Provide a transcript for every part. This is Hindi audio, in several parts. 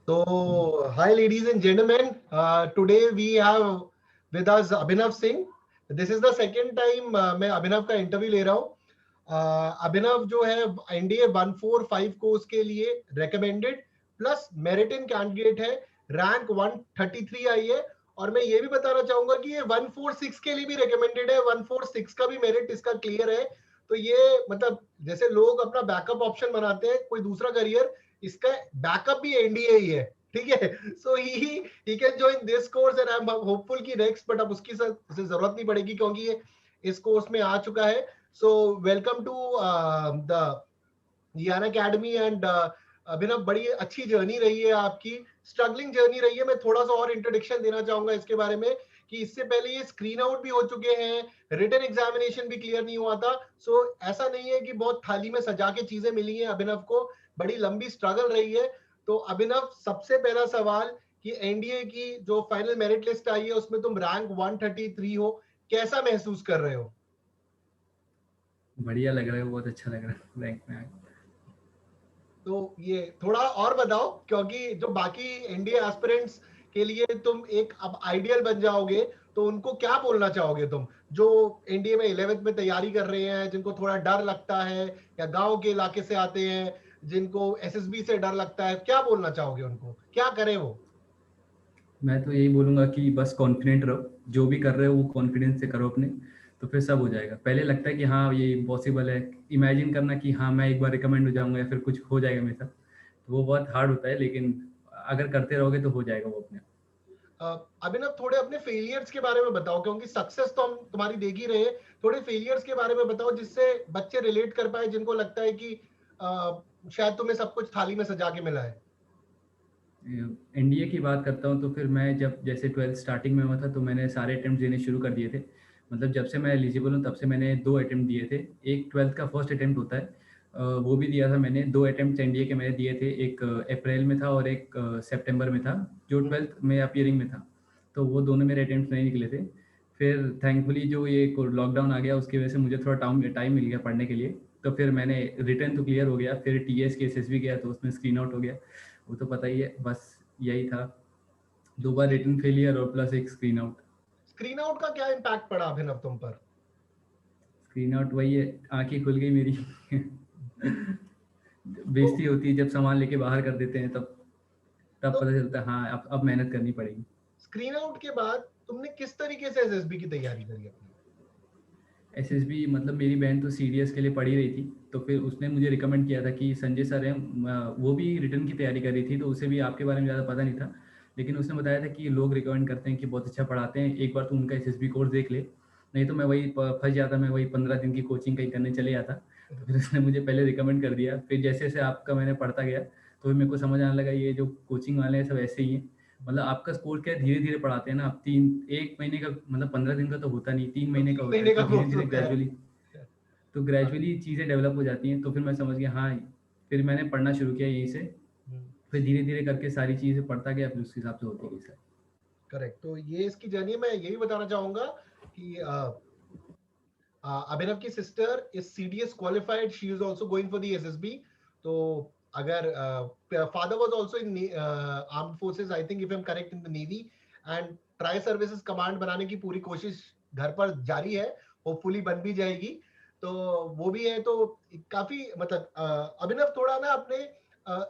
So, hi, ladies and gentlemen. Today we have with us Abhinav Singh. This is the second time मैं अभिनव का इंटरव्यू ले रहा हूँ. अभिनव जो है एनडीए 145 कोर्स के लिए recommended plus merit in candidate है. रैंक 133 आई है. और मैं ये भी बताना चाहूंगा कि ये 146 के लिए भी रेकमेंडेड है. 146 का भी मेरिट इसका क्लियर है. तो ये मतलब जैसे लोग अपना बैकअप ऑप्शन बनाते हैं कोई दूसरा करियर, इसका बैकअप भी एनडीए ही है. ठीक है. So he can join this course and I am hopeful कि नेक्स्ट, बट अब उसकी उसे जरूरत नहीं पड़ेगी क्योंकि ये इस कोर्स में आ चुका है. सो वेलकम टू द यान अकेडमी. एंड अभिनव, बड़ी अच्छी जर्नी रही है आपकी, स्ट्रगलिंग जर्नी रही है. मैं थोड़ा सा और इंट्रोडक्शन देना चाहूंगा इसके बारे में कि इससे पहले ये स्क्रीन आउट भी हो चुके हैं, रिटन एग्जामिनेशन भी क्लियर नहीं हुआ था. सो ऐसा नहीं है कि बहुत थाली में सजा के चीजें मिली हैं अभिनव को, बड़ी लंबी स्ट्रगल रही है. तो अभिनव, सबसे पहला सवाल कि एनडीए की जो फाइनल मेरिट लिस्ट आई है उसमें तुम रैंक 133 हो, कैसा महसूस कर रहे हो? बढ़िया लग रहा है, बहुत अच्छा लग रहा है रैंक में आके. तो ये थोड़ा और बताओ, क्योंकि जो बाकी एनडीए एस्पिरेंट्स के लिए तुम एक अब आइडियल बन जाओगे, तो उनको क्या बोलना चाहोगे तुम जो एनडीए में 11th में तैयारी कर रहे हैं, जिनको थोड़ा डर लगता है या गांव के इलाके से आते हैं, जिनको एसएसबी से डर लगता है, क्या बोलना चाहोगे उनको, क्या करें वो? मैं तो यही बोलूंगा कि बस कॉन्फिडेंट रहो, जो भी कर रहे हो वो कॉन्फिडेंस से करो अपने, तो फिर सब हो जाएगा. पहले लगता है कि हाँ ये इम्पॉसिबल है, इमेजिन करना कि हाँ मैं एक बार रिकमेंड हो जाऊंगा या फिर कुछ हो जाएगा मेरे साथ, तो वो बहुत हार्ड होता है, लेकिन अगर करते रहोगे तो हो जाएगा वो अपने. अभिनव, थोड़े अपने फेलियर्स के बारे में बताओ, क्योंकि सक्सेस तो हम तुम्हारी देख ही रहे हैं. थोड़े फेलियर्स के बारे में बताओ जिससे बच्चे रिलेट कर पाए, जिनको लगता है कि शायद तुम्हें सब कुछ थाली में सजा के मिला है. एनडीए की बात करता हूँ तो फिर मैं जब जैसे 12th स्टार्टिंग में हुआ था तो मैंने सारे अटेम्प्ट देने शुरू कर दिए थे. मतलब जब से मैं एलिजिबल हूँ तब से मैंने 2 अटेम्प्ट दिए थे. एक 12th का फर्स्ट अटेम्प्ट होता है, वो भी दिया था मैंने. 2 अटेम्प्ट एनडीए के मैंने दिए थे, एक अप्रैल में था और एक सितंबर में था, जो 12th में अपीयरिंग में था. तो वो दोनों मेरे अटेम्प्ट नहीं निकले थे. फिर थैंकफुली जो ये लॉकडाउन आ गया उसकी वजह से मुझे थोड़ा टाइम मिल गया पढ़ने के लिए. तो फिर मैंने रिटर्न तो क्लियर हो गया, फिर टीएस के एसएसबी गया तो उसमें स्क्रीन आउट हो गया. वो तो पता ही है, बस यही था. 2 बार रिटन फेलियर और प्लस एक स्क्रीन आउट. स्क्रीन आउट का क्या इम्पैक्ट पड़ा अभिनव तुम पर? स्क्रीन आउट वही है, आंखें खुल गई मेरी. तो बेइज्जती होती है जब सामान लेके बाहर कर देते हैं, तब तब तो पता चलता है हाँ अब मेहनत करनी पड़ेगी. स्क्रीन आउट के बाद तुमने किस तरीके से एसएसबी की तैयारी करी अपनी? एसएसबी मतलब मेरी बहन तो सीडीएस के लिए पढ़ी रही थी, तो फिर उसने मुझे रिकमेंड किया था कि संजय सर हैं, वो भी रिटर्न की तैयारी कर रही थी, तो उसे भी आपके बारे में ज़्यादा पता नहीं था, लेकिन उसने बताया था कि लोग रिकमेंड करते हैं कि बहुत अच्छा पढ़ाते हैं, एक बार तू उनका एसएसबी कोर्स देख ले. नहीं तो मैं वही फंस जाता, मैं वही 15 दिन की कोचिंग कहीं करने चले जाता. तो फिर उसने मुझे पहले रिकमेंड कर दिया. फिर जैसे जैसे आपका मैंने पढ़ता गया तो फिर मेरे को समझ आने लगा ये जो कोचिंग वाले हैं सब ऐसे ही हैं. मतलब आपका स्कोर क्या है, धीरे धीरे पढ़ाते हैं ना. आप 1 महीने का मतलब 15 दिन का तो होता नहीं, 3 महीने का तीन होता है, महीने तो का धीरे कोर्स धीरे होता है. ग्रेजुअली तो ग्रेजुअली चीज़ें डेवलप हो जाती हैं. तो फिर मैं समझ गया हाँ, फिर मैंने पढ़ना शुरू किया यहीं से. फिर धीरे धीरे करके सारी चीज़ें पढ़ता गया, फिर उस हिसाब से होती गई सर. करेक्ट. तो ये इसकी जर्नी, मैं यही बताना चाहूंगा कि अभिनव की sister is CDS qualified, she is also going for the SSB. तो अगर father was also in armed forces, I think, if I am correct, in the navy. And tri services command बनाने की पूरी कोशिश घर पर जारी है, होपफुली बन भी जाएगी. तो वो भी है. तो काफी मतलब अभिनव, थोड़ा ना अपने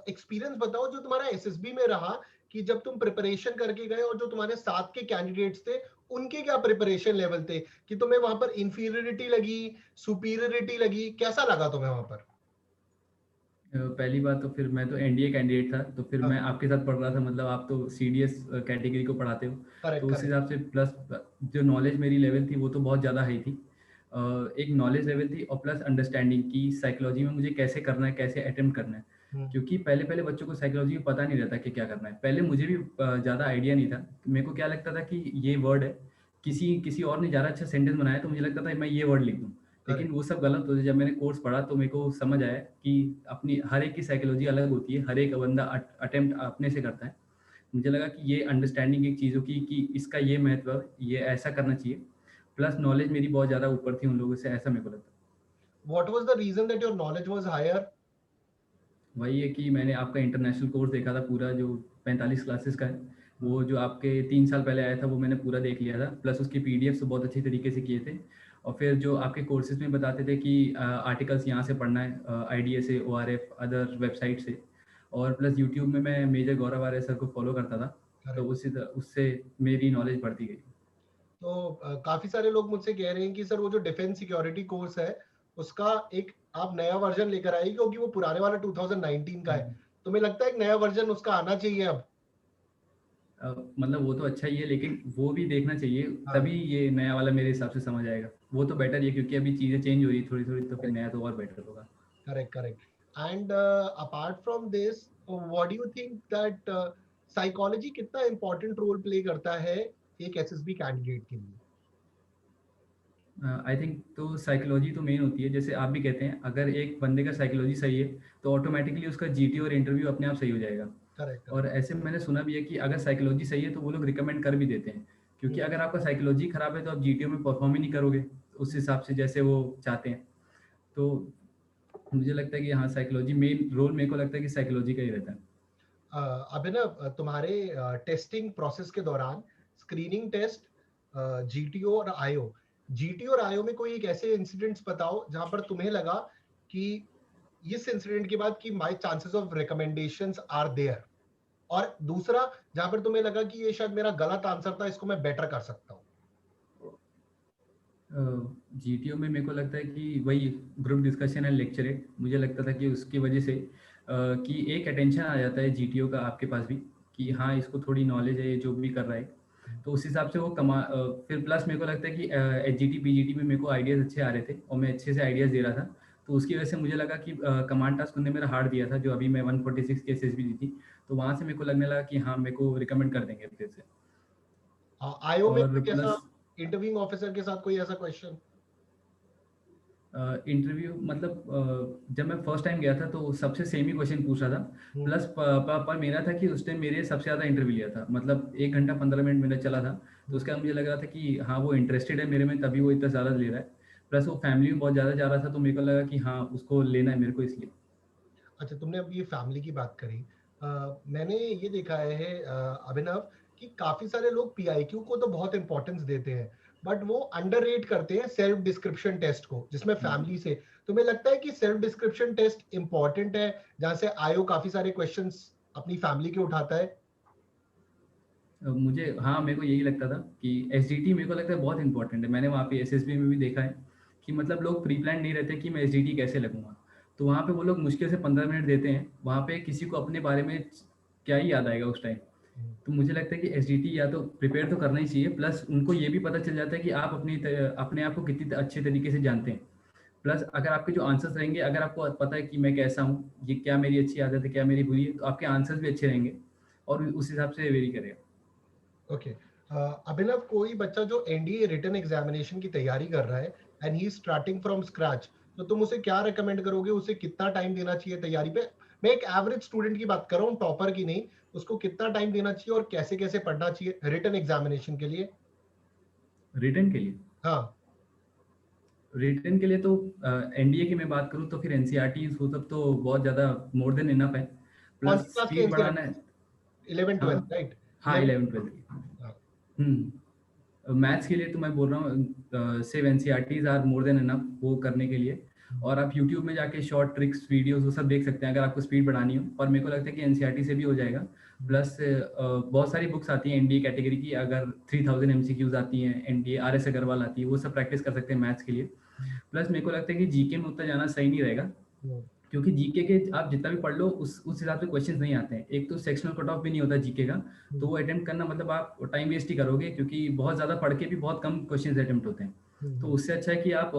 एक्सपीरियंस बताओ जो तुम्हारा एसएसबी में रहा, कि जब तुम प्रिपरेशन करके गए और जो तुम्हारे साथ के कैंडिडेट्स थे उनके क्या प्रिपरेशन लेवल थे, कि तुम्हें वहां पर इंफीरियरिटी लगी, सुपीरियरिटी लगी, कैसा लगा तुम्हें वहां पर? पहली बात तो फिर मैं तो एनडीए कैंडिडेट था, तो फिर मैं हाँ. आपके साथ पढ़ रहा था. मतलब आप तो सीडीएस कैटेगरी को पढ़ाते हो, तो करेक्ट उस करेक्ट. हिसाब से प्लस जो नॉलेज मेरी लेवल थी वो तो बहुत ज़्यादा हाई थी. एक नॉलेज लेवल थी और प्लस अंडरस्टैंडिंग की साइकोलॉजी में मुझे कैसे करना है, कैसे अटेम्प्ट करना है. क्योंकि पहले पहले बच्चों को साइकोलॉजी में पता नहीं रहता कि क्या करना है. पहले मुझे भी ज़्यादा आइडिया नहीं था. मेरे को क्या लगता था कि ये वर्ड है, किसी किसी और ने ज़्यादा अच्छा सेंटेंस बनाया तो मुझे लगता था मैं ये वर्ड लिख दूँ. लेकिन करेक्ट. वो सब गलत होता है. जब मैंने कोर्स पढ़ा तो मेरे को समझ आया कि अपनी हर एक की साइकोलॉजी अलग होती है, हर एक बंदा अटेम्प्ट अपने से करता है. मुझे लगा कि ये अंडरस्टैंडिंग एक चीज़ों की कि इसका ये महत्व है, ये ऐसा करना चाहिए. प्लस नॉलेज मेरी बहुत ज़्यादा ऊपर थी उन लोगों से, ऐसा मेरे को लगता है. What was the reason that your knowledge was higher? वही है कि मैंने आपका इंटरनेशनल कोर्स देखा था पूरा, जो 45 क्लासेस का है। वो जो आपके 3 साल पहले आया था वो मैंने पूरा देख लिया था, प्लस उसकी पीडीएफ बहुत अच्छी तरीके से किए थे। और फिर जो आपके कोर्सेज में बताते थे कि आर्टिकल्स यहाँ से पढ़ना है, आईडीए से, ओआरएफ, अदर वेबसाइट से, और प्लस यूट्यूब में मैं मेजर गौरव आर्य सर को फॉलो करता था, तो उससे मेरी नॉलेज बढ़ती गई। तो काफी सारे लोग मुझसे कह रहे हैं कि सर वो जो डिफेंस सिक्योरिटी कोर्स है उसका एक आप नया वर्जन लेकर आइए, क्योंकि वो पुराने वाला 2019 का है। तो मुझे लगता है एक नया वर्जन उसका आना चाहिए अब। मतलब वो तो अच्छा ही है, लेकिन वो भी देखना चाहिए, तभी ये नया वाला मेरे हिसाब से समझ आएगा। वो तो बेटर है क्योंकि अभी चीजें चेंज हो रही थोड़ी थोड़ी, तो फिर नया तो और बेटर होगा। Correct correct. And apart from this, what do you think that psychology कितना इंपॉर्टेंट रोल प्ले करता है एक एसएसबी कैंडिडेट के लिए? आई थिंक तो साइकोलॉजी तो मेन होती है, जैसे आप भी कहते हैं, अगर एक बंदे का साइकोलॉजी सही है तो ऑटोमेटिकली उसका जीटी और इंटरव्यू अपने आप सही हो जाएगा। करेक्ट और ऐसे मैंने सुना भी है कि अगर साइकोलॉजी सही है तो वो लोग रिकमेंड कर भी देते हैं, क्योंकि अगर आपका साइकोलॉजी खराब है तो आप जीटीओ में परफॉर्म ही नहीं करोगे उस हिसाब से जैसे वो चाहते हैं। तो मुझे लगता है कि हाँ, साइकोलॉजी मेन रोल मेरे को लगता है कि साइकोलॉजी का ही रहता है। अभिनव, तुम्हारे टेस्टिंग प्रोसेस के दौरान स्क्रीनिंग टेस्ट, जीटीओ और आईओ, जीटीओ और आईओ में कोई एक ऐसे इंसिडेंट्स बताओ जहां पर तुम्हें लगा कि इस इंसिडेंट के बाद कि my chances of recommendations are there, और दूसरा जहां पर तुम्हें लगा कि ये शायद मेरा गलत आंसर था, इसको मैं बेटर कर सकता हूँ। जीटीओ में मेरे को लगता है कि वही ग्रुप डिस्कशन एंड लेक्चरेट, मुझे लगता था कि उसकी वजह से कि एक अटेंशन आ जाता है जीटीओ का आपके पास भी, कि हाँ इसको थोड़ी नॉलेज है, ये जो भी कर रहा है, तो उस हिसाब से वो फिर प्लस मेरे को लगता है कि एचजीटी पीजीटी में मेरे को आइडियाज़ अच्छे आ रहे थे और मैं अच्छे से आइडियाज़ दे रहा था, तो उसकी वजह से मुझे लगा कि कमांड टास्क उन्होंने मेरा हार्ड दिया था, जो अभी मैं 146 की एसएसबी दी थी, तो वहाँ से मेरे को लगने लगा कि हाँ मेरे को रिकमेंड कर देंगे फिर से। आईओ में और कोई ऐसा प्लस इंटरव्यूइंग ऑफिसर के साथ कोई ऐसा क्वेश्चन? इंटरव्यू मतलब जब मैं फर्स्ट टाइम गया था तो सबसे सेम ही क्वेश्चन पूछ रहा था, प्लस पर मेरा था कि उस टाइम मेरे सबसे ज़्यादा इंटरव्यू लिया था, मतलब 1 घंटा 15 मिनट मेरा चला था, तो उसके बाद मुझे लग रहा था कि हाँ वो इंटरेस्टेड है मेरे में, तभी वो इतना ज़्यादा ले रहा है, प्लस वो फैमिली में बहुत ज़्यादा जा रहा था, तो मेरे को लगा कि हाँ उसको लेना है मेरे को, इसलिए। अच्छा, तुमने अब ये फैमिली की बात करी, मैंने ये देखा है अभिनव कि काफी सारे लोग पीआईक्यू को तो बहुत इंपॉर्टेंस देते हैं, बट वो अंडररेट करते हैं सेल्फ डिस्क्रिप्शन टेस्ट को, जिसमें फैमिली से तुम्हें लगता है कि सेल्फ डिस्क्रिप्शन टेस्ट इंपॉर्टेंट है, जहां से आयो काफी सारे क्वेश्चंस अपनी फैमिली के उठाता है? मुझे हाँ, मेरे को यही लगता था कि एसडीटी मेरे को लगता है बहुत इंपॉर्टेंट है। मैंने वहाँ पे एसएसबी में भी देखा है कि मतलब लोग प्री प्लान नहीं रहते कि मैं एसडीटी कैसे लगूंगा, तो वहाँ पे वो लोग मुश्किल से 15 मिनट देते हैं, वहाँ पे किसी को अपने बारे में क्या ही याद आएगा उस टाइम। तो मुझे लगता है कि एसडीटी या तो प्रिपेयर तो करना ही चाहिए, प्लस उनको ये भी पता चल जाता है कि आप अपने आप को कितनी अच्छे तरीके से जानते हैं, प्लस अगर आपके जो आंसर्स रहेंगे, अगर आपको पता है कि मैं कैसा हूँ, ये क्या मेरी अच्छी आदत है, क्या मेरी बुरी है, तो आपके आंसर्स भी अच्छे रहेंगे और उस हिसाब से वेरी करेगा। ओके। अभिनव, कोई बच्चा जो एनडीए रिटन एग्जामिनेशन की तैयारी कर रहा है and he starting from scratch, तो तुम उसे क्या रेकमेंड करोगे? उसे कितना टाइम देना चाहिए तैयारी पे? मैं एक एवरेज स्टूडेंट की बात कर रहा हूँ, टॉपर की नहीं। उसको कितना टाइम देना चाहिए और कैसे कैसे पढ़ना चाहिए रिटन एग्जामिनेशन के लिए? रिटर्न के लिए हाँ, रिटर्न के लिए तो एनडीए की मैं बात करूँ तो फिर एनसीईआरटी वो सब तो बहुत ज़्यादा मोर देन इनफ है, कौन प्लस सी क्लास के स्पीड बढ़ाना है। एनसीईआरटी? 11 हाँ 12, राइट? हाँ, 11। 11वीं 12वीं। मैथ्स के लिए तो मैं बोल रहा हूँ सिर्फ NCERTs are more than enough वो करने के लिए, और आप यूट्यूब में जाके शॉर्ट ट्रिक्स वीडियोस वो सब देख सकते हैं अगर आपको स्पीड बढ़ानी हो, और मेरे को लगता है कि एनसीईआरटी से भी हो जाएगा। प्लस बहुत सारी बुक्स आती हैं एनडीए कैटेगरी की, अगर 3000 एमसीक्यूज आती हैं, एनडीए आरएस अग्रवाल आती है, वो सब प्रैक्टिस कर सकते हैं मैथ्स के लिए। प्लस मेरे को लगता है कि जीके में उतना जाना सही नहीं रहेगा, क्योंकि जीके के आप जितना भी पढ़ लो उस हिसाब से क्वेश्चंस नहीं आते हैं। एक तो सेक्शनल कट ऑफ भी नहीं होता जीके का, तो वो अटेम्प्ट करना मतलब आप टाइम वेस्ट ही करोगे, क्योंकि बहुत ज़्यादा पढ़ के भी बहुत कम क्वेश्चंस अटेम्प्ट होते हैं। तो उससे अच्छा है कि आप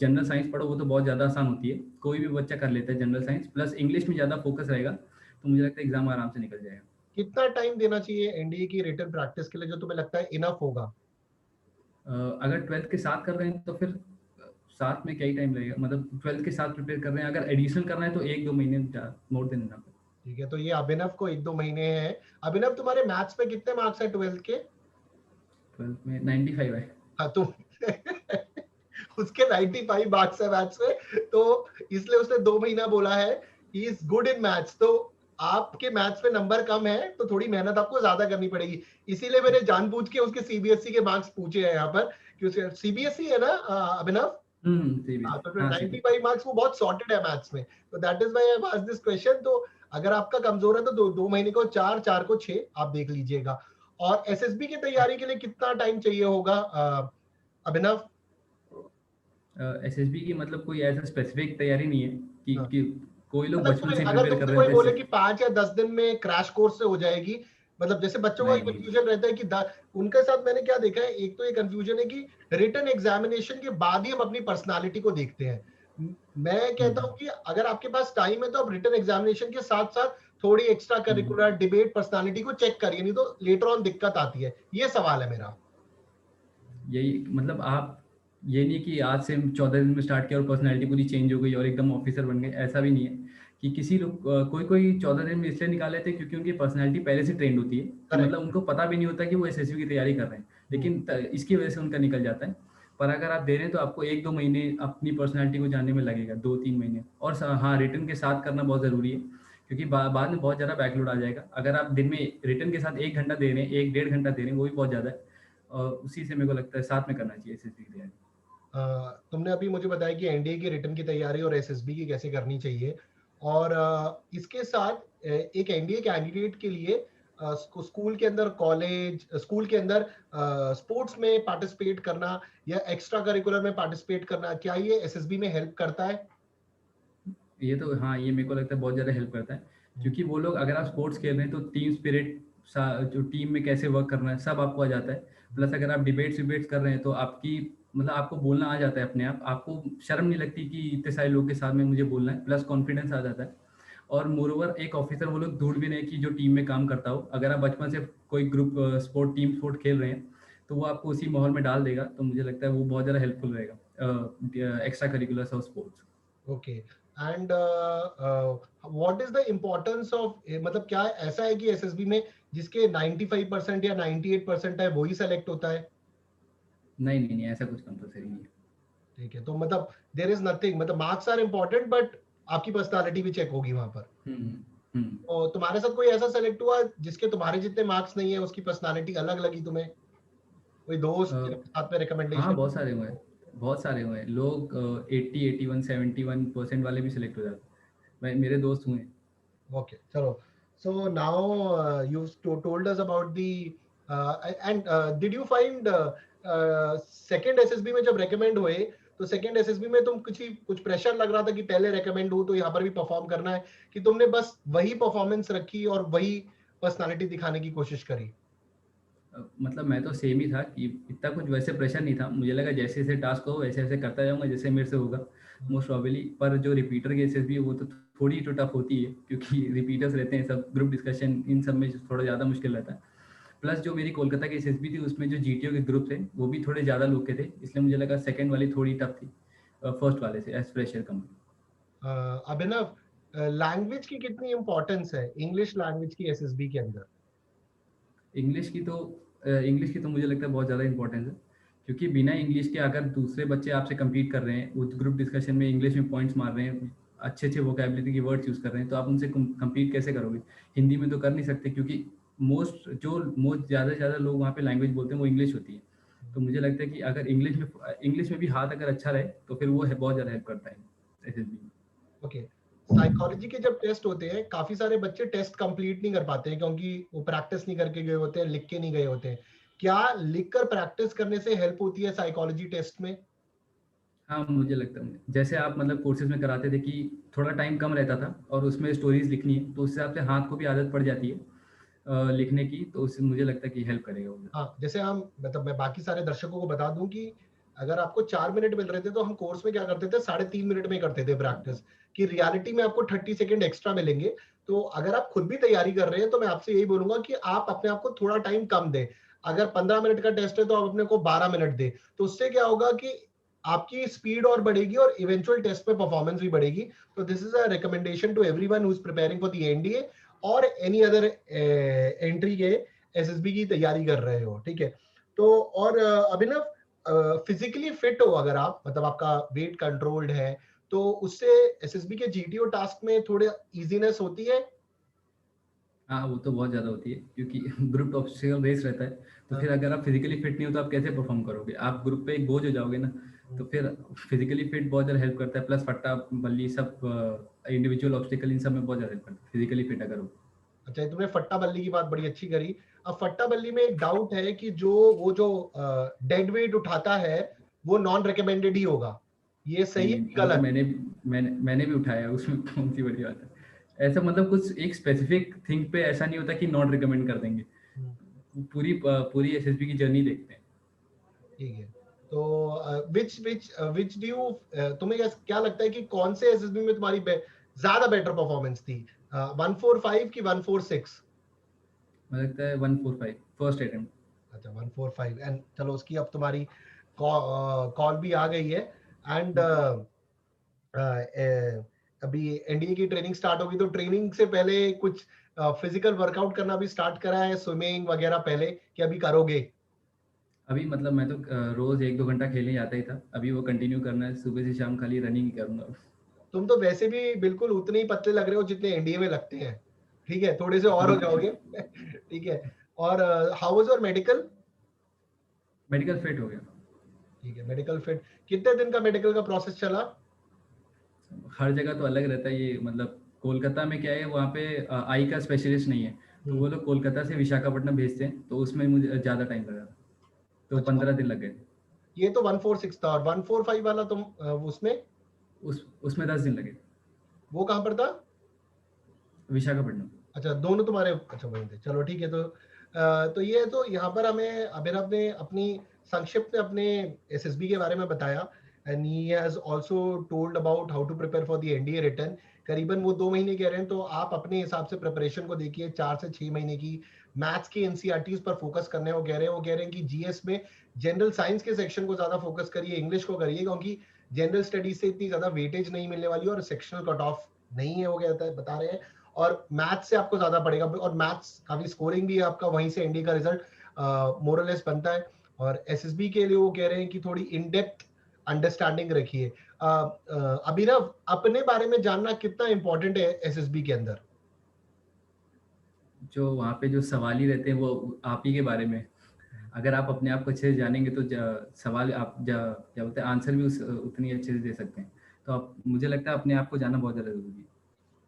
जनरल साइंस पढ़ो, वो तो बहुत ज़्यादा आसान होती है, कोई भी बच्चा कर लेता है जनरल साइंस, प्लस इंग्लिश में ज़्यादा फोकस रहेगा, तो मुझे लगता है एग्जाम आराम से निकल जाएगा। कितना टाइम देना चाहिए एनडीए की रिटन प्रैक्टिस के लिए जो तुम्हें लगता है इनफ होगा? अगर 12th के साथ कर रहे हैं तो फिर साथ में क्या ही टाइम लगेगा, मतलब 12th के साथ प्रिपेयर कर रहे हैं, अगर एडिशनल करना है तो 1-2 महीने मोर देन इनफ है। ठीक है, तो ये अभिनव को 1-2 महीने हैं। अभिनव, तुम्हारे मैथ्स में कितने मार्क्स है 12th के? 12th में 95 है। हाँ, तुम उसके 95 मार्क्स है मैथ्स में, तो इसलिए उसने 2 महीना बोला है। He is good in maths, तो आपके मैथ्स में नंबर कम है तो थोड़ी मेहनत आपको ज्यादा करनी पड़ेगी, इसीलिए मैंने जानबूझ के उसके सीबीएसई के मार्क्स पूछे हैं यहाँ पर कि उसके सीबीएसई है ना अभिनव। हाँ, तो फिर हाँ 95 मार्क्स वो बहुत सॉर्टेड है मैथ्स में, तो that is why I have asked this question. तो अगर आपका कमजोर है तो दो महीने को 4, 4 को 6 आप देख लीजिएगा। और एसएसबी की तैयारी के लिए कितना टाइम चाहिए होगा अभिनव? एसएसबी की मतलब कोई ऐसा स्पेसिफिक तैयारी नहीं है हाँ, कि कोई लोग मतलब बचपन कोई से अगर प्रिपेयर कर तुमसे रहे कोई होते बोले हैं। कि 5 या 10 दिन में क्रैश कोर्स से हो जाएगी, मतलब जैसे बच्चों का नहीं नहीं। कंफ्यूजन रहता है कि उनके साथ मैंने क्या देखा है, एक तो ये कंफ्यूजन है कि रिटन एग्जामिनेशन के बाद ही हम अपनी पर्सनालिटी को देखते हैं। मैं कहता हूं कि अगर आपके पास टाइम है तो आप रिटन एग्जामिनेशन के साथ साथ थोड़ी एक्स्ट्रा करिकुलर डिबेट पर्सनालिटी को चेक करिए, नहीं तो लेटर ऑन दिक्कत आती है। ये सवाल है मेरा। यही मतलब आप ये नहीं कि आज से 14 दिन में स्टार्ट किया और पर्सनैलिटी पूरी चेंज हो गई और एकदम ऑफिसर बन गए, ऐसा भी नहीं है। कि किसी लोग कोई कोई 14 दिन में इसलिए निकाल लेते हैं क्योंकि उनकी पर्सनैलिटी पहले से ट्रेंड होती है कि करेक्ट। मतलब उनको पता भी नहीं होता कि वो एसएसबी की तैयारी कर रहे हैं, लेकिन इसकी वजह से उनका निकल जाता है। पर अगर आप दे रहे हैं तो आपको 1-2 महीने अपनी पर्सनैलिटी को जानने में लगेगा, 2-3 महीने। और हाँ, रिटन के साथ करना बहुत ज़रूरी है क्योंकि बाद में बहुत ज़्यादा बैकलोड आ जाएगा। अगर आप दिन में रिटन के साथ 1 घंटा दे रहे हैं, 1 डेढ़ घंटा दे रहे हैं, वो भी बहुत ज़्यादा है। और उसी से मेरे को लगता है साथ में करना चाहिए एसएसबी की तैयारी। तुमने अभी मुझे बताया कि एनडीए की रिटन की तैयारी और एसएसबी की कैसे करनी चाहिए, और इसके साथ एक एनडीए कैंडिडेट के लिए स्कूल के अंदर, कॉलेज स्कूल के अंदर स्पोर्ट्स में पार्टिसिपेट करना या एक्स्ट्रा करिकुलर में पार्टिसिपेट करना, क्या ये एसएसबी में हेल्प करता है? ये तो हाँ, ये मेरे को लगता है बहुत ज़्यादा हेल्प करता है क्योंकि वो लोग, अगर आप स्पोर्ट्स खेल रहे हैं तो टीम स्पिरिट, जो टीम में कैसे वर्क करना है सब आपको आ जाता है। प्लस अगर आप डिबेट्स विबेट्स कर रहे हैं तो आपकी मतलब आपको बोलना आ जाता है अपने आप, आपको शर्म नहीं लगती कि इतने सारे लोग के साथ में मुझे बोलना है, प्लस कॉन्फिडेंस आ जाता है। और मोरओवर एक ऑफिसर वो लोग ढूंढ भी नहीं कि जो टीम में काम करता हो। अगर आप बचपन से कोई ग्रुप स्पोर्ट, टीम स्पोर्ट खेल रहे हैं तो वो आपको उसी माहौल में डाल देगा, तो मुझे लगता है वो बहुत ज़्यादा हेल्पफुल रहेगा एक्स्ट्रा करिकुलर्स और sports. Okay. And what is the importance of, मतलब क्या ऐसा है कि एसएसबी में जिसके 95% या 98% है वही सेलेक्ट होता है? नहीं नहीं नहीं, ऐसा कुछ कंपलसरी नहीं है। ठीक है, तो मतलब देर इज नथिंग, मतलब मार्क्स आर इम्पोर्टेंट बट आपकी पर्सनालिटी भी चेक होगी वहां पर। हम्म हम्म। तो तुम्हारे साथ कोई ऐसा सेलेक्ट हुआ जिसके तुम्हारे जितने मार्क्स नहीं है, उसकी पर्सनालिटी अलग लगी तुम्हें, कोई दोस्त अ, जिनके साथ में हाँ, रिकमेंडेशन? बहुत सारे हुए हैं, बहुत सारे हुए हैं लोग। 80 81 71% वाले भी सिलेक्ट हो जाते हैं। मेरे दोस्त हुए हैं। ओके, चलो। So now you told us about the end did you find second SSB में जब रेकमेंड हुए, तो सेकंड एसएसबी में तुम कुछ प्रेशर लग रहा था कि पहले रेकमेंड हो तो यहाँ पर भी परफॉर्म करना है, कि तुमने बस वही परफॉर्मेंस रखी और वही पर्सनालिटी दिखाने की कोशिश करी? मतलब मैं तो सेम ही था कि इतना कुछ वैसे प्रेशर नहीं था, मुझे लगा जैसे जैसे टास्क हो वैसे वैसे करता जाऊंगा, जैसे मेरे से होगा मोस्ट प्रॉबेबली। पर जो रिपीटर केसेस भी है वो तो थोड़ी तो टफ होती है क्योंकि रिपीटर्स रहते हैं सब, ग्रुप डिस्कशन इन सब में थोड़ा ज़्यादा मुश्किल रहता है। प्लस जो मेरी कोलकाता की एसएसबी थी उसमें जो जीटीओ के ग्रुप थे वो भी थोड़े ज़्यादा लोग के थे, इसलिए मुझे लगा सेकंड वाली थोड़ी टफ थी फर्स्ट वाले से एज फ्रेशर कम। अभिनव, लैंग्वेज की कितनी इंपॉर्टेंस है इंग्लिश लैंग्वेज की एसएसबी के अंदर? इंग्लिश की तो मुझे लगता है बहुत ज़्यादा इंपॉर्टेंस है क्योंकि बिना इंग्लिश के अगर दूसरे बच्चे आपसे कम्पीट कर रहे हैं उस ग्रुप डिस्कशन में, इंग्लिश में पॉइंट्स मार रहे हैं, अच्छे अच्छे वोकेबलिटी की वर्ड्स यूज़ कर रहे हैं, तो आप उनसे कम्पीट कैसे करोगे? हिंदी में तो कर नहीं सकते क्योंकि मोस्ट ज़्यादा से ज़्यादा लोग वहाँ पे लैंग्वेज बोलते हैं वो इंग्लिश होती है। तो मुझे लगता है कि अगर इंग्लिश में भी हाथ अगर अच्छा रहे तो फिर वो बहुत ज़्यादा हेल्प करता है एसएसबी में। ओके। साइकोलॉजी के जब टेस्ट होते हैं, काफी सारे बच्चे टेस्ट कंप्लीट नहीं कर पाते हैं क्योंकि वो प्रैक्टिस नहीं करके गए होते हैं, लिख के नहीं गए होते हैं। क्या लिखकर प्रैक्टिस करने से हेल्प होती है साइकोलॉजी टेस्ट में? हाँ, मुझे लगता है जैसे आप मतलब कोर्सेज में कराते थे कि थोड़ा टाइम कम रहता था और उसमें स्टोरीज लिखनी है, तो उस हिसाब से हाथ को भी आदत पड़ जाती है लिखने की, तो उससे मुझे लगता है कि हेल्प करेगा वो। हाँ, जैसे हम, मतलब मैं बाकी सारे दर्शकों को बता दूं कि अगर आपको 4 मिनट मिल रहे थे तो हम कोर्स में क्या करते थे, 3.5 मिनट में करते थे प्रैक्टिस, कि रियलिटी में आपको 30 सेकेंड एक्स्ट्रा मिलेंगे। तो अगर आप खुद भी तैयारी कर रहे हैं तो मैं आपसे यही बोलूंगा कि आप अपने आप को थोड़ा टाइम कम दें। अगर 15 मिनट का टेस्ट है तो आप अपने को 12 मिनट दें। तो उससे क्या होगा कि आपकी स्पीड और बढ़ेगी और इवेंचुअल टेस्ट में परफॉर्मेंस भी बढ़ेगी। तो this is a recommendation to everyone who is preparing for the NDA और एनी अदर एंट्री के एसएसबी की तैयारी कर रहे हो, ठीक है? तो और अभिनव, फिजिकली फिट हो अगर आप, मतलब आपका वेट कंट्रोल्ड है, तो उससे एसएसबी के जीटीओ टास्क में थोड़े इजीनेस होती है? हाँ, वो तो बहुत ज़्यादा होती है क्योंकि ग्रुप ऑब्स्टिकल रेस रहता है, तो फिर अगर आप फिजिकली फिट नहीं हो तो आप कैसे परफॉर्म करोगे? आप ग्रुप पे एक बोझ हो जाओगे ना, तो फिर फिजिकली फिट बहुत ज़्यादा हेल्प करता है, प्लस फट्टा बल्ली सब इंडिविजुअल ऑब्स्टिकल इन सब में बहुत ज़्यादा हेल्प करता है फिजिकली फिट अगर हो। अच्छा, ये तुमने फट्टा बल्ली की बात बड़ी अच्छी करी। अब फट्टा बल्ली में एक डाउट है कि जो वो जो डेड वेट उठाता है वो नॉन रिकमेंडेड ही होगा, ये नहीं सही है नहीं, कि वो तो गलत? मैंने भी उठाया है, उसमें कौन सी बड़ी बात है? ऐसा मतलब कुछ एक स्पेसिफिक थिंग पे ऐसा नहीं होता कि नॉट रिकमेंड कर देंगे। हम्म, पूरी एसएसबी की जर्नी देखते हैं। ठीक है। तो विच विच विच डू यू, तुम्हें क्या लगता है कि कौन से एसएसबी में तुम्हारी ज्यादा बेटर परफॉर्मेंस थी, 145 की 146? मुझे लगता है 145 फर्स्ट अटेम्प्ट। अच्छा, 145। एंड चलो, उसकी अब तुम्हारी कॉल भी आ गई है। एंड अभी एनडीए की ट्रेनिंग स्टार्ट होगी, तो ट्रेनिंग से पहले कुछ फिजिकल वर्कआउट करना भी स्टार्ट करा है, स्विमिंग वगैरह पहले, कि अभी करोगे? अभी मतलब मैं तो रोज 1-2 घंटा खेलने जाता ही था, अभी वो कंटिन्यू करना है, सुबह से शाम खाली रनिंग ही करूंगा। तुम तो वैसे भी बिल्कुल उतने ही पतले लग रहे हो जितने एनडीए में लगते हैं। ठीक है, थोड़े से और हो जाओगे। ठीक है। और how was your medical? Medical fit हो गया। ठीक है, मेडिकल फिट। कितने दिन का मेडिकल का प्रोसेस चला? हर जगह तो अलग रहता है ये, मतलब कोलकाता में क्या है, वहाँ पे आई का स्पेशलिस्ट नहीं है, तो वो हम्म। लोग कोलकाता से विशाखापट्टनम भेजते हैं, तो उसमें मुझे ज़्यादा टाइम लगा, तो अच्छा, 15 दिन लग गए। ये तो 146 था, और 145 वाला तुम उसमें, उसमें 10 दिन लगे। वो कहाँ पर था? विशाखापट्टनम। अच्छा, दोनों तुम्हारे, अच्छा वहीं थे। चलो ठीक है। तो ये तो यहाँ पर हमें अभिनव ने अपनी संक्षिप्त में अपने एसएसबी के बारे में बताया। And he has also told about how to prepare for the NDA written. करीबन वो 2 महीने कह रहे हैं, तो आप अपने हिसाब से प्रिपरेशन को देखिए, 4 से 6 महीने की मैथ्स की एनसीईआरटीज पर फोकस करने वो कह रहे हैं। वो कह रहे हैं कि जीएस में जनरल साइंस के सेक्शन को ज्यादा फोकस करिए, इंग्लिश को करिए, क्योंकि जनरल स्टडीज से इतनी ज्यादा वेटेज नहीं मिलने वाली और सेक्शनल कट ऑफ नहीं है, वो कहता है, बता रहे हैं। और मैथ्स से आपको ज्यादा पड़ेगा, और मैथ्स काफी स्कोरिंग भी है आपका, वहीं से एनडी का रिजल्ट मोरलेस बनता है। और एसएसबी के लिए वो कह रहे हैं कि थोड़ी इन डेप्थ अंडरस्टैंडिंग रखिए। अभिनव, अपने बारे में जानना कितना इंपॉर्टेंट है एसएसबी के अंदर? जो वहाँ पे जो सवाल ही रहते हैं वो आप ही के बारे में, अगर आप अपने आप को अच्छे से जानेंगे तो सवाल आप क्या बोलते हैं, आंसर भी उतनी अच्छे से दे सकते हैं। तो आप, मुझे लगता है अपने आप को जानना बहुत ज़्यादा ज़रूरी है।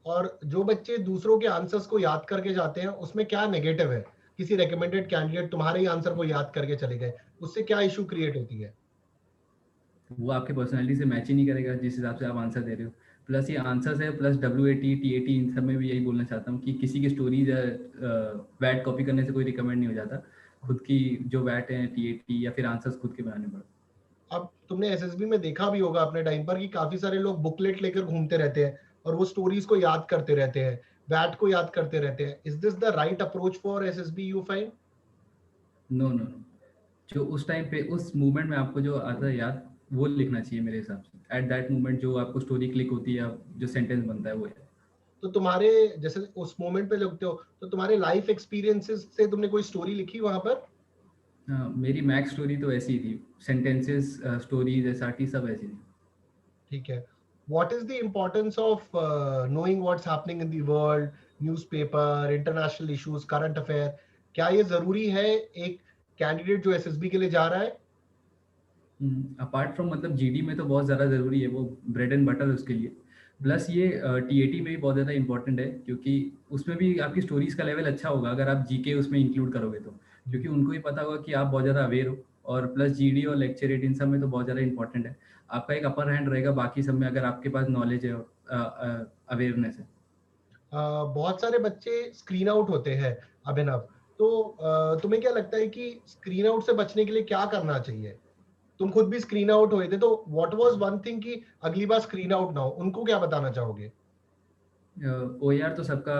और जो बच्चे दूसरों के आंसर्स को याद करके जाते हैं, उसमें क्या नेगेटिव है? किसी रिकमेंडेड कैंडिडेट तुम्हारे ही आंसर को याद करके चले गए, उससे क्या इशू क्रिएट होती है? वो आपके पर्सनैलिटी से मैच ही नहीं करेगा जिस हिसाब से आप आंसर दे रहे हो। प्लस ये आंसर्स है, प्लस WAT TAT इन सब में भी यही बोलना चाहता हूँ कि किसी की स्टोरीज वैट कॉपी करने से कोई रिकमेंड नहीं हो जाता। खुद की जो वैट है TAT या फिर आंसर्स खुद के बनाने पड़ते। अब तुमने एसएसबी में देखा भी होगा अपने टाइम पर कि काफी सारे लोग बुकलेट लेकर घूमते रहते हैं और वो स्टोरीज को याद करते रहते हैं, वैट को याद करते रहते हैं। Is this the right approach for SSB, you find? No no no, जो उस टाइम पे उस मूवमेंट में आपको जो आता है याद, वो लिखना चाहिए मेरे हिसाब से। एट दैट मोमेंट जो आपको स्टोरी क्लिक होती है या जो सेंटेंस बनता है वो है। तो तुम्हारे, जैसे उस मोमेंट पे लिखते हो, तो तुम्हारे लाइफ एक्सपीरियंसेस से तुमने कोई स्टोरी लिखी वहां पर? मेरी मैक्स स्टोरी तो ऐसी ही थी, सेंटेंसेस स्टोरीज SRT सब ऐसी थी। ठीक है। What is the importance of knowing what's happening in the world, newspaper, international issues, current affair? क्या ये जरूरी है एक कैंडिडेट जो एसएसबी के लिए जा रहा है? अपार्ट फ्रॉम मतलब GD में तो बहुत ज़्यादा ज़रूरी है, वो ब्रेड एंड बटर है उसके लिए। प्लस ये TAT में भी बहुत ज़्यादा इंपॉर्टेंट है, क्योंकि उसमें भी आपकी स्टोरीज का लेवल अच्छा होगा अगर आप GK उसमें इंक्लूड करोगे तो, क्योंकि उनको भी पता होगा कि आप बहुत ज़्यादा अवेयर हो। और प्लस GD और लेक्चर रेट इन सब में तो बहुत ज़्यादा इंपॉर्टेंट है। आपका एक अपर हैंड रहेगा बाकी सब में अगर आपके पास नॉलेज है, अवेयरनेस है। बहुत सारे बच्चे स्क्रीन आउट होते हैं, अभिनव। तो तुम्हें क्या लगता है कि स्क्रीन आउट से बचने के लिए क्या करना चाहिए? तुम खुद भी स्क्रीन आउट हुए थे, तो व्हाट वाज वन थिंग कि अगली बार स्क्रीन आउट ना हो, उनको क्या बताना चाहोगे? OAR तो सबका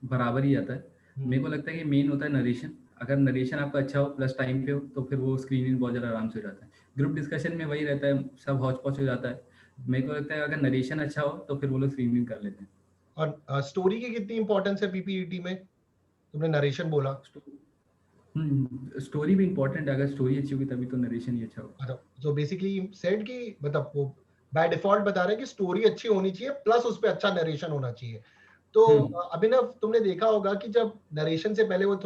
बराबर ही आता है। हम्म। मेरे को लगता है कि मेन होता है नरेशन। अगर नरेशन आपका अच्छा हो प्लस टाइम पे हो तो फिर वो स्क्रीन इन बहुत ज़्यादा आराम से हो जाता है। ग्रुप डिस्कशन में वही रहता है, सब हौच पौच हो जाता है। मेरे को लगता है अगर नरेशन अच्छा हो तो फिर वो लोग स्क्रीन इन कर लेते हैं। और स्टोरी की कितनी इंपॉर्टेंस है पीपीईटी में? तुमने नरेशन बोला। स्टोरी भी इंपॉर्टेंट है, अगर स्टोरी अच्छी होगी तभी तो नरेशन ही अच्छा होगा। अच्छा, तो बेसिकली सेड कि मतलब वो बाय डिफॉल्ट बता रहे हैं कि स्टोरी अच्छी होनी चाहिए प्लस उस पे अच्छा नरेशन होना चाहिए। तो अभिनव, तुमने देखा होगा कि जब नरेशन से पहले वो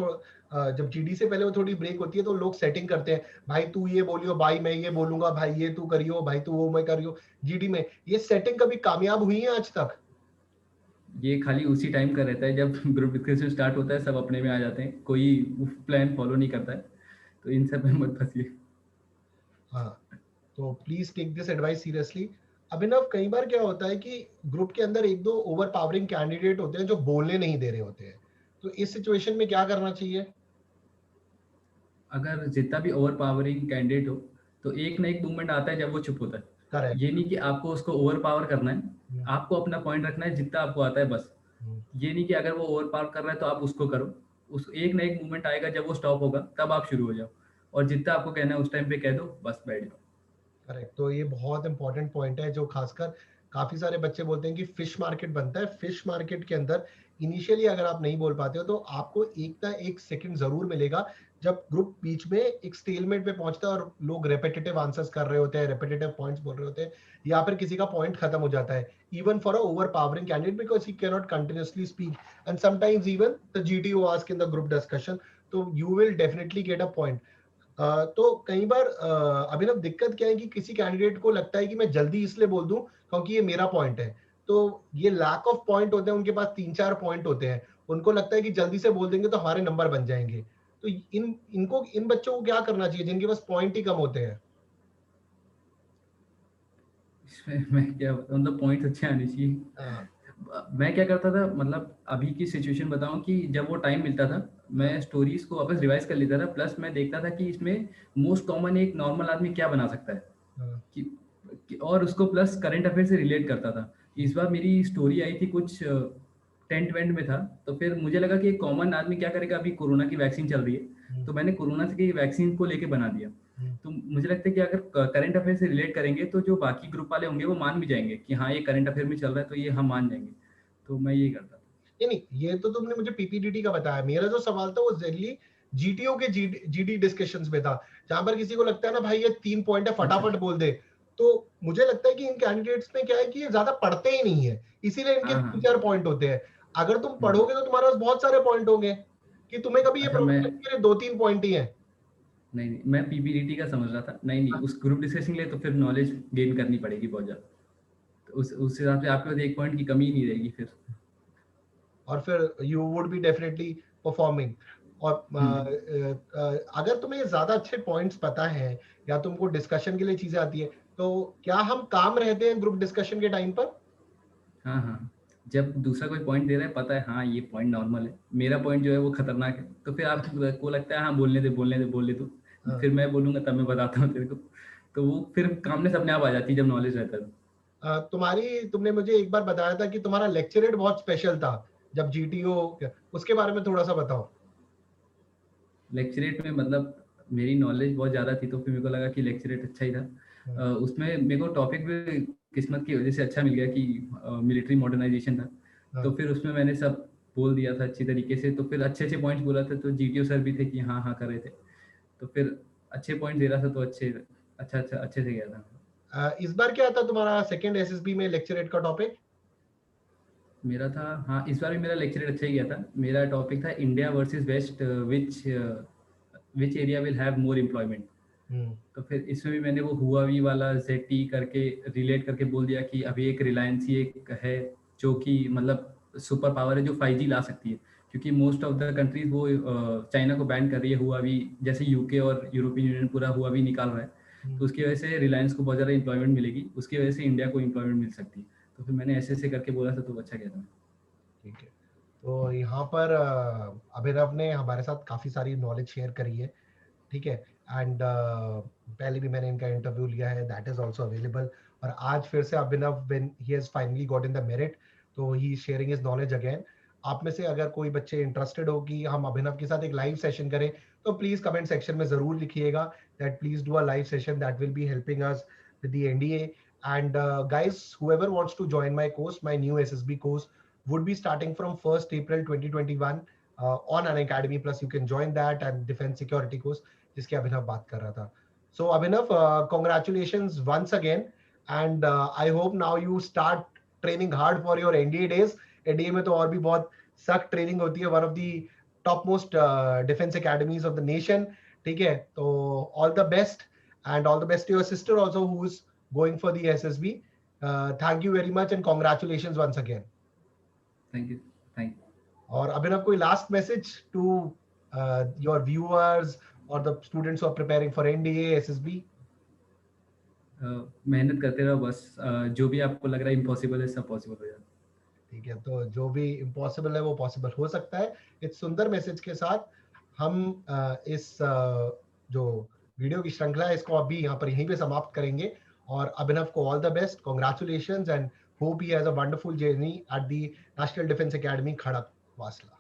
जब जीडी से पहले वो थोड़ी ब्रेक होती है तो लोग सेटिंग करते हैं, भाई तू ये बोलियो, भाई मैं ये बोलूंगा, भाई ये तू करियो, भाई तू वो मैं करियो। जीडी में ये सेटिंग कभी कामयाब हुई है आज तक? ये खाली उसी टाइम का रहता है जब ग्रुप डिस्कशन स्टार्ट होता है, सब अपने में आ जाते हैं, कोई प्लान फॉलो नहीं करता है, तो इन सब में मत फंसिए। हाँ, तो please take this advice seriously. Abhinav, कई बार क्या होता है कि ग्रुप के अंदर एक दो ओवर पावरिंग कैंडिडेट होते हैं जो बोलने नहीं दे रहे होते हैं, तो इस सिचुएशन में क्या करना चाहिए? अगर जितना भी ओवर पावरिंग कैंडिडेट हो, तो एक ना एक मूवमेंट आता है जब वो चुप होता है। करेक्ट। ये नहीं कि आपको उसको ओवर पावर करना है, आपको अपना पॉइंट रखना है जितना आपको आता है बस। ये नहीं कि अगर वो ओवर पावर कर रहा है तो आप उसको करो, उस एक ना एक मूवमेंट आएगा जब वो स्टॉप होगा तब आप शुरू हो जाओ, और जितना आपको कहना है उस टाइम पे कह दो, बस बैठ जाओ। करेक्ट। तो ये बहुत इंपॉर्टेंट पॉइंट है जो खासकर काफी सारे बच्चे बोलते हैं कि फिश मार्केट बनता है। फिश मार्केट के अंदर इनिशियली अगर आप नहीं बोल पाते हो तो आपको एक ना एक सेकंड जरूर मिलेगा जब ग्रुप बीच में एक स्टेलमेट पे पहुंचता है और लोग रेपिटेटिव आंसर्स कर रहे होते हैं, रेपिटेटिव पॉइंट्स बोल रहे होते हैं, या फिर किसी का पॉइंट खत्म हो जाता है, even for a overpowering candidate, because he cannot continuously speak and sometimes even the GTO ask in the group discussion, तो you will definitely get a point. तो कई बार अभिनव, दिक्कत क्या है कि किसी कैंडिडेट को लगता है कि मैं जल्दी इसलिए बोल दूं क्योंकि ये मेरा पॉइंट है, तो ये लैक ऑफ पॉइंट होते हैं, उनके पास 3-4 पॉइंट होते हैं, उनको लगता है कि जल्दी से बोल देंगे तो हमारे नंबर बन जाएंगे। तो इन बच्चों को क्या करना चाहिए जिनके पास पॉइंट ही कम होते हैं? इसमें मैं क्या बताऊं, मतलब पॉइंट अच्छे आने चाहिए। मैं क्या करता था, मतलब अभी की सिचुएशन बताऊं, कि जब वो टाइम मिलता था मैं स्टोरीज को वापस रिवाइज कर लेता था, प्लस मैं देखता था कि इसमें मोस्ट कॉमन एक नॉर्मल आदमी क्या बना सकता है, और उसको प्लस करंट अफेयर से रिलेट करता था। इस बार मेरी स्टोरी आई थी कुछ टेंट वेंट में था, तो फिर मुझे लगा कि एक कॉमन आदमी क्या करेगा, अभी कोरोना की वैक्सीन चल रही है, तो मैंने कोरोना की वैक्सीन को लेके बना दिया। तो मुझे लगता है कि अगर करंट अफेयर से रिलेट करेंगे तो जो बाकी ग्रुप वाले होंगे वो मान भी जाएंगे कि हाँ ये करंट अफेयर में चल रहा है, तो ये हम मान जाएंगे। तो मैं ये करता था। नहीं, ये तो तुमने मुझे पीपीडीटी का बताया, मेरा जो सवाल था वो जनरली जीटीओ के जीडी डिस्कशंस में था, जहां पर किसी को लगता है ना भाई ये 3 पॉइंट है फटाफट अच्छा। बोल दे। तो मुझे लगता है कि इन कैंडिडेट्स में क्या है कि ये ज्यादा पढ़ते ही नहीं है, इसीलिए इनके हाँ हाँ। 3-4 पॉइंट होते हैं। अगर तुम पढ़ोगे तो तुम्हारे पास बहुत सारे पॉइंट होंगे, कि तुम्हें कभी ये अच्छा, मैं प्रॉब्लम मेरे 2-3 पॉइंट ही है। नहीं नहीं, मैं पीपीडीटी का समझ रहा था। नहीं नहीं, उस ग्रुप डिस्कशन के लिए तो फिर नॉलेज गेन करनी पड़ेगी बहुत ज़्यादा, तो उस हिसाब से आपके पास एक पॉइंट की कमी नहीं रहेगी फिर। और फिर you would be definitely performing. और अगर तुम्हें ज्यादा अच्छे पॉइंट्स पता है या तुमको डिस्कशन के लिए चीजें आती है, तो क्या हम काम रहते हैं ग्रुप डिस्कशन के टाइम पर? हाँ हाँ, जब दूसरा कोई पॉइंट दे रहा है, पता है हाँ ये पॉइंट नॉर्मल है, मेरा पॉइंट जो है वो खतरनाक है, तो फिर आपको लगता है हाँ बोलने दे बोलने दे बोलने दो, हाँ। फिर मैं बोलूंगा तब मैं बताता हूँ तेरे को, तो वो फिर कामने अपने आप आ जाती है जब नॉलेज रहता है। तुमने मुझे एक बार बताया था कि तुम्हारा लेक्चरेट बहुत स्पेशल था जब जीटीओ, उसके बारे में थोड़ा सा बताओ। लेक्चरेट में मतलब मेरी नॉलेज बहुत ज़्यादा थी, तो फिर मेरे को लगा कि लेक्चरेट अच्छा ही था। उसमें मेरे को टॉपिक भी किस्मत की वजह से अच्छा मिल गया कि मिलिट्री मॉडर्नाइजेशन था, तो हाँ। फिर उसमें मैंने सब बोल दिया था अच्छी तरीके से, तो फिर अच्छे अच्छे पॉइंट्स बोला था, तो जीटीओ सर भी थे कि हाँ हाँ कर रहे थे, तो फिर अच्छे पॉइंट दे रहा था, तो अच्छे से गया था। इस बार क्या था तुम्हारा सेकंड एसएसबी में लेक्चरेट का टॉपिक? मेरा था, हाँ इस बार भी मेरा लेक्चर अच्छा ही गया था। मेरा टॉपिक था India versus West, which area will have more employment. तो फिर इसमें भी मैंने वो हुआवी वाला जेटी करके रिलेट करके बोल दिया कि अभी एक रिलायंस ही एक है जो कि मतलब सुपर पावर है जो 5G ला सकती है, क्योंकि मोस्ट ऑफ द कंट्रीज वो चाइना को बैन कर रही है हुआवी, जैसे यूके और यूरोपियन यूनियन पूरा हुआवी निकाल रहा है, तो उसकी वजह से रिलायंस को बहुत ज़्यादा एम्प्लॉयमेंट मिलेगी, उसकी वजह से इंडिया को एम्प्लॉयमेंट मिल सकती है। तो फिर मैंने ऐसे करके बोला था, तो अच्छा गया था। ठीक है। तो यहाँ पर अभिनव ने हमारे साथ काफी सारी नॉलेज शेयर करी है, ठीक है। एंड पहले भी मैंने इनका इंटरव्यू लिया है, दैट इज आल्सो अवेलेबल। और आज फिर से Abhinav, when he has finally got in the merit, तो he is sharing his knowledge again. आप में से अगर कोई बच्चे इंटरेस्टेड हो कि हम अभिनव के साथ एक लाइव सेशन करें, तो प्लीज कमेंट सेक्शन में जरूर लिखिएगा that please do a live session, that will be helping us with the NDA. And guys, whoever wants to join my course, my new SSB course would be starting from 1st April 2021 on an academy plus. You can join that, and defense security course जिसकी अभिनव बात कर रहा था। सो अभिनव, congratulations once again, and I hope now you start training hard for your NDA days. NDA में तो और भी बहुत सख्त ट्रेनिंग होती है, one of the top most defence academies of the nation, ठीक है। तो all the best and all the best to your sister also who is going for the SSB. Thank you very much and congratulations once again. Thank you, thank you. और अभिनव, कोई last message to your viewers और the students who are preparing for NDA SSB? मेहनत करते रहो बस, जो भी आपको लग रहा है इम्पॉसिबल है सब पॉसिबल हो जाता है। ठीक है, तो जो भी इम्पॉसिबल है वो पॉसिबल हो सकता है। इस सुंदर मैसेज के साथ हम इस जो वीडियो की श्रृंखला है इसको अभी यहाँ पर यहीं पे समाप्त करेंगे। और अभिनव को all the best, congratulations and hope he has a wonderful journey at the national defence academy Khadak वासला।